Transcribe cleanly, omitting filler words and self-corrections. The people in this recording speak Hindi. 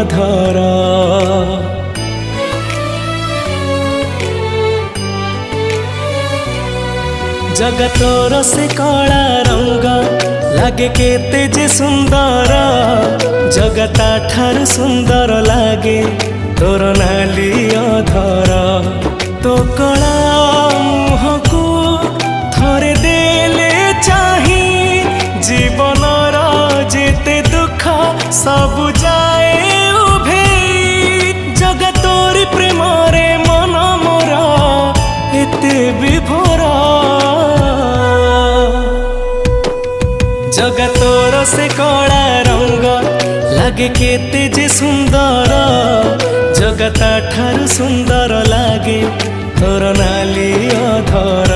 अधर। जगतोर से कला रंग लागे केते जे सुंदर, जगता ठार सुंदर लागे तोर नाली अधर। तो कला मुह को थरे देले चाही, जीवनर जेते दुख सब जाए उभे। जगतोर प्रेम रे मन मोर एते विभोर। जगतोर से कला रंग लागे केते जे सुंदर, जगता ठार सुंदर लागे तोर नाली अधर।